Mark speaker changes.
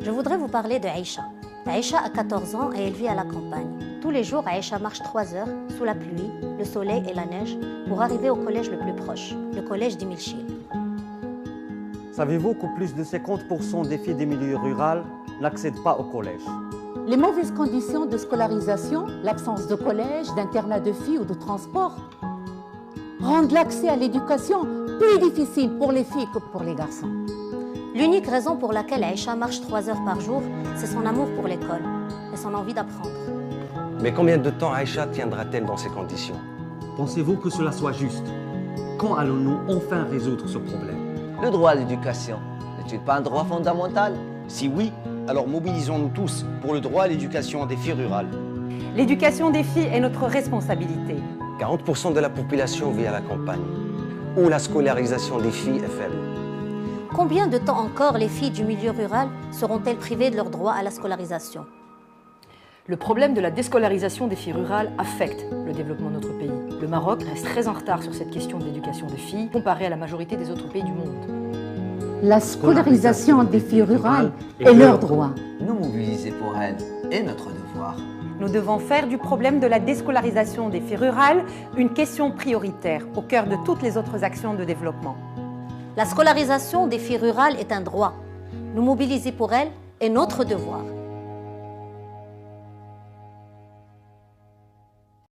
Speaker 1: Je voudrais vous parler de Aïcha. Aïcha a 14 ans et elle vit à la campagne. Tous les jours, Aïcha marche 3 heures sous la pluie, le soleil et la neige pour arriver au collège le plus proche, le collège d'Imilchil.
Speaker 2: Savez-vous que plus de 50% des filles des milieux ruraux n'accèdent pas au collège?
Speaker 3: Les mauvaises conditions de scolarisation, l'absence de collège, d'internat de filles ou de transport rendent l'accès à l'éducation plus difficile pour les filles que pour les garçons.
Speaker 1: L'unique raison pour laquelle Aïcha marche 3 heures par jour, c'est son amour pour l'école et son envie d'apprendre.
Speaker 4: Mais combien de temps Aïcha tiendra-t-elle dans ces conditions?
Speaker 2: Pensez-vous que cela soit juste? Quand allons-nous enfin résoudre ce problème?
Speaker 5: Le droit à l'éducation n'est-il pas un droit fondamental?
Speaker 6: Si oui, alors mobilisons-nous tous pour le droit à l'éducation des filles rurales.
Speaker 7: L'éducation des filles est notre responsabilité.
Speaker 4: 40% de la population vit à la campagne, où la scolarisation des filles est faible.
Speaker 1: Combien de temps encore les filles du milieu rural seront-elles privées de leur droit à la scolarisation?
Speaker 8: Le problème de la déscolarisation des filles rurales affecte le développement de notre pays. Le Maroc reste très en retard sur cette question de l'éducation des filles, comparé à la majorité des autres pays du monde.
Speaker 3: La scolarisation des filles rurales est leur droit.
Speaker 5: Nous mobiliser pour elles est notre devoir.
Speaker 7: Nous devons faire du problème de la déscolarisation des filles rurales une question prioritaire au cœur de toutes les autres actions de développement.
Speaker 1: La scolarisation des filles rurales est un droit. Nous mobiliser pour elles est notre devoir.